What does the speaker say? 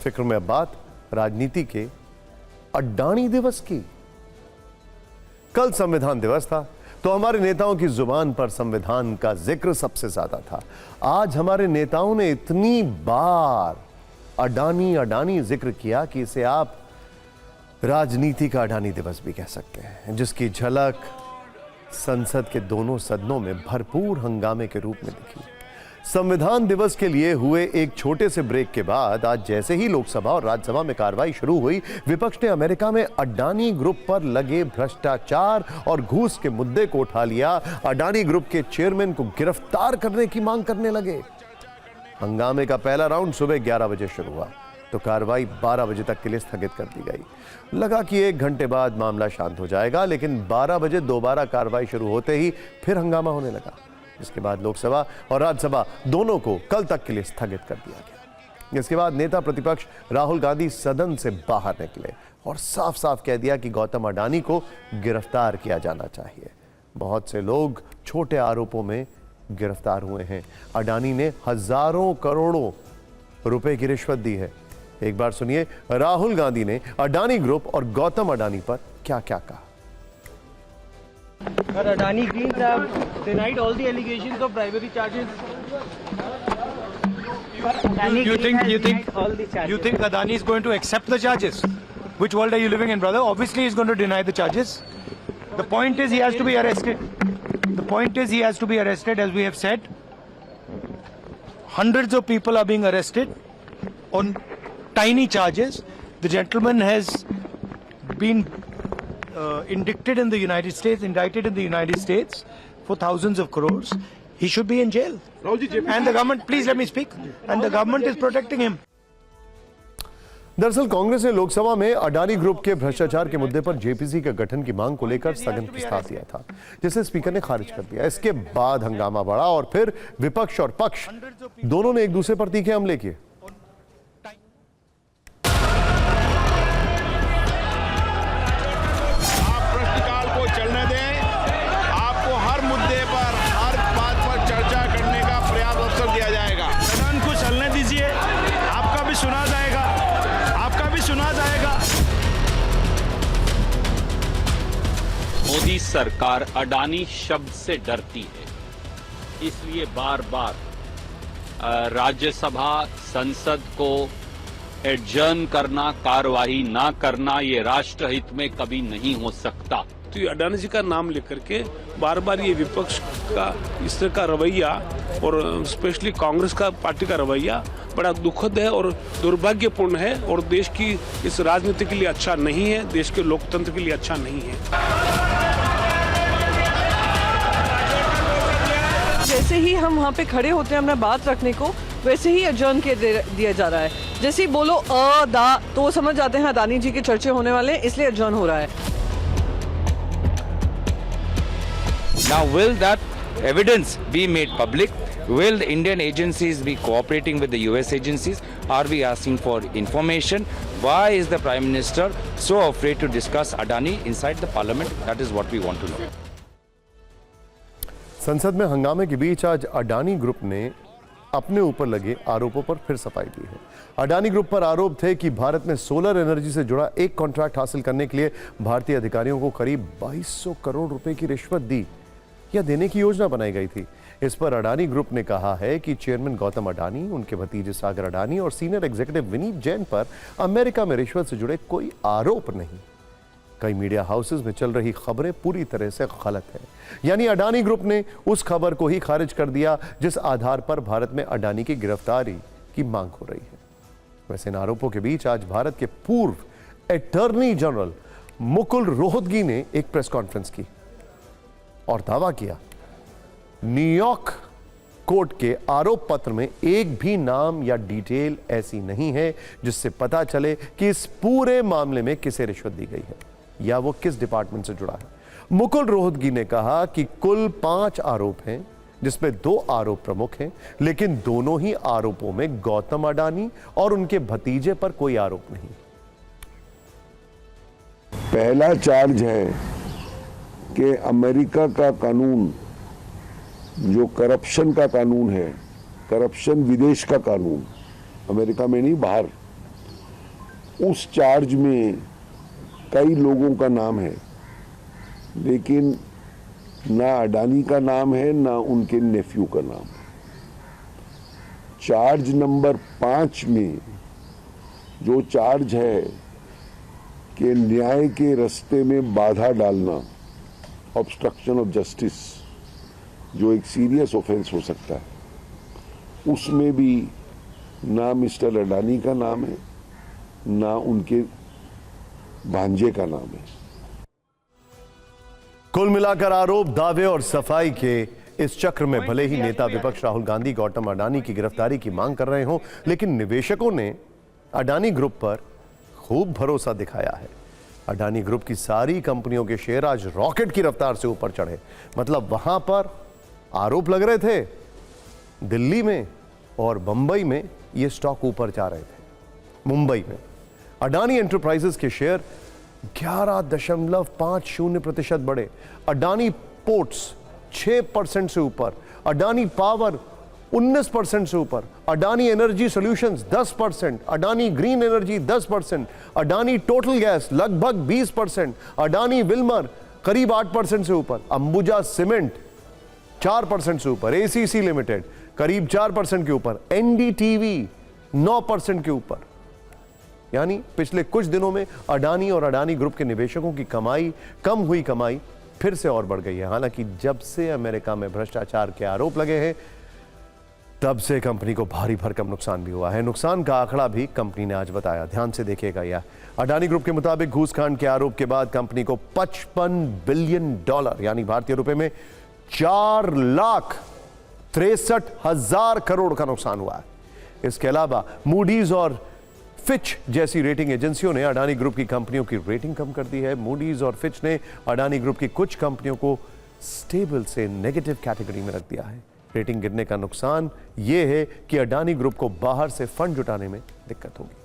फिक्र में अब बात राजनीति के अडानी दिवस की। कल संविधान दिवस था तो हमारे नेताओं की जुबान पर संविधान का जिक्र सबसे ज्यादा था। आज हमारे नेताओं ने इतनी बार अडानी अडानी जिक्र किया कि इसे आप राजनीति का अडानी दिवस भी कह सकते हैं, जिसकी झलक संसद के दोनों सदनों में भरपूर हंगामे के रूप में दिखी। संविधान दिवस के लिए हुए एक छोटे से ब्रेक के बाद आज जैसे ही लोकसभा और राज्यसभा में कार्रवाई शुरू हुई, विपक्ष ने अमेरिका में अडानी ग्रुप पर लगे भ्रष्टाचार और घूस के मुद्दे को उठा लिया। अडानी ग्रुप के चेयरमैन को गिरफ्तार करने की मांग करने लगे। हंगामे का पहला राउंड सुबह 11 बजे शुरू हुआ तो कार्रवाई 12 बजे तक के लिए स्थगित कर दी गई। लगा कि 1 घंटे बाद मामला शांत हो जाएगा, लेकिन 12 बजे दोबारा कार्रवाई शुरू होते ही फिर हंगामा होने लगा, जिसके बाद लोकसभा और राज्यसभा दोनों को कल तक के लिए स्थगित कर दिया गया। इसके बाद नेता प्रतिपक्ष राहुल गांधी सदन से बाहर निकले और साफ साफ कह दिया कि गौतम अडानी को गिरफ्तार किया जाना चाहिए। बहुत से लोग छोटे आरोपों में गिरफ्तार हुए हैं। अडानी ने हजारों करोड़ों रुपए की रिश्वत दी है। एक बार सुनिए राहुल गांधी ने अडानी ग्रुप और गौतम अडानी पर क्या क्या कहा। Adani Greens have denied all the allegations of bribery charges. You think Adani is going to accept the charges? Which world are you living in, brother? Obviously, he's going to deny the charges. The point is, he has to be arrested. The point is, he has to be arrested, as we have said. Hundreds of people are being arrested on tiny charges. The gentleman has been indicted in the United States for thousands of crores. He should be in jail. And the government, please let me speak, and the government is protecting him. दरअसल कांग्रेस ने लोकसभा में Adani group के भ्रष्टाचार के मुद्दे पर JPC के गठन की मांग को लेकर स्थगन प्रस्ताव दिया था, जिसे स्पीकर ने खारिज कर दिया। इसके बाद हंगामा बढ़ा और फिर विपक्ष और पक्ष दोनों ने एक दूसरे पर तीखे हमले किए। मोदी सरकार अडानी शब्द से डरती है, इसलिए बार बार राज्यसभा संसद को एडजर्न करना, कार्रवाई ना करना, ये राष्ट्रहित में कभी नहीं हो सकता। तो ये अडानी जी का नाम लेकर के बार बार ये विपक्ष का इस तरह का रवैया और स्पेशली कांग्रेस का पार्टी का रवैया बड़ा दुखद है और दुर्भाग्यपूर्ण है और देश की इस राजनीति के लिए अच्छा नहीं है, देश के लोकतंत्र के लिए अच्छा नहीं है। जैसे ही हम वहाँ पे खड़े होते हैं अपना बात रखने को, वैसे ही adjourn के दिया जा रहा है। जैसे ही बोलो दा तो वो समझ जाते हैं अडानी जी के चर्चे होने वाले हैं, इसलिए adjourn हो रहा है। Now will that evidence be made public? Will the Indian agencies be cooperating with the US agencies? Are we asking for information? Why is the Prime Minister so afraid to discuss Adani inside the parliament? That is what we want to know. संसद में हंगामे के बीच आज Adani group ने अपने ऊपर लगे आरोपों पर फिर सफाई दी है। अडानी ग्रुप पर आरोप थे कि भारत में सोलर एनर्जी से जुड़ा एक कॉन्ट्रैक्ट हासिल करने के लिए भारतीय अधिकारियों को करीब 2200 करोड़ रुपए की रिश्वत दी या देने की योजना बनाई गई थी। इस पर अडानी ग्रुप ने कहा है कि चेयरमैन गौतम अडानी, उनके भतीजे सागर अडानी और सीनियर एग्जीक्यूटिव विनीत जैन पर अमेरिका में रिश्वत से जुड़े कोई आरोप नहीं। कई मीडिया हाउसेस में चल रही खबरें पूरी तरह से गलत है, यानी अडानी ग्रुप ने उस खबर को ही खारिज कर दिया जिस आधार पर भारत में अडानी की गिरफ्तारी की मांग हो रही है। वैसे इन आरोपों के बीच आज भारत के पूर्व अटॉर्नी जनरल मुकुल रोहतगी ने एक प्रेस कॉन्फ्रेंस की और दावा किया न्यूयॉर्क कोर्ट के आरोप पत्र में एक भी नाम या डिटेल ऐसी नहीं है जिससे पता चले कि इस पूरे मामले में किसे रिश्वत दी गई है या वो किस डिपार्टमेंट से जुड़ा है। मुकुल रोहतगी ने कहा कि कुल 5 आरोप हैं, जिसमें 2 आरोप प्रमुख हैं, लेकिन दोनों ही आरोपों में गौतम अडानी और उनके भतीजे पर कोई आरोप नहीं। पहला चार्ज है कि अमेरिका का कानून जो करप्शन का कानून है, करप्शन विदेश का कानून, अमेरिका में नहीं बाहर, उस चार्ज में कई लोगों का नाम है, लेकिन ना अडानी का नाम है ना उनके नेफ्यू का नाम है। चार्ज नंबर 5 में जो चार्ज है कि न्याय के रास्ते में बाधा डालना, ऑब्स्ट्रक्शन ऑफ जस्टिस, जो एक सीरियस ऑफेंस हो सकता है, उसमें भी ना मिस्टर अडानी का नाम है ना उनके भांजे का नाम है। कुल मिलाकर आरोप, दावे और सफाई के इस चक्र में भले ही नेता विपक्ष राहुल गांधी गौतम अडानी की गिरफ्तारी की मांग कर रहे हों, लेकिन निवेशकों ने अडानी ग्रुप पर खूब भरोसा दिखाया है। अडानी ग्रुप की सारी कंपनियों के शेयर आज रॉकेट की रफ्तार से ऊपर चढ़े। मतलब वहां पर आरोप लग रहे थे, दिल्ली में और बंबई में ये स्टॉक ऊपर जा रहे थे। मुंबई में अडानी एंटरप्राइजेस के शेयर 11.50% बढ़े। अडानी पोर्ट्स 6% से ऊपर, अडानी पावर 19% से ऊपर, Adani energy solutions 10%, Adani green energy 10%, Adani total gas लगभग 20%, अडानी विल्मर करीब 8% से ऊपर, अंबुजा सीमेंट 4% से ऊपर, एसीसी लिमिटेड करीब 4% के ऊपर, एनडीटीवी 9% के ऊपर। यानी पिछले कुछ दिनों में अडानी और अडानी ग्रुप के निवेशकों की कमाई, कम हुई कमाई फिर से और बढ़ गई है। हालांकि जब से अमेरिका में भ्रष्टाचार के आरोप लगे हैं, तब से कंपनी को भारी भरकम नुकसान भी हुआ है। नुकसान का आंकड़ा भी कंपनी ने आज बताया, ध्यान से देखिएगा। यह अडानी ग्रुप के मुताबिक घूसकांड के आरोप के बाद कंपनी को $55 बिलियन यानी भारतीय रुपए में 4,63,000 करोड़ का नुकसान हुआ है। इसके अलावा मूडीज और फिच जैसी रेटिंग एजेंसियों ने अडानी ग्रुप की कंपनियों की रेटिंग कम कर दी है। मूडीज और फिच ने अडानी ग्रुप की कुछ कंपनियों को स्टेबल से नेगेटिव कैटेगरी में रख दिया है। रेटिंग गिरने का नुकसान यह है कि अडानी ग्रुप को बाहर से फंड जुटाने में दिक्कत होगी।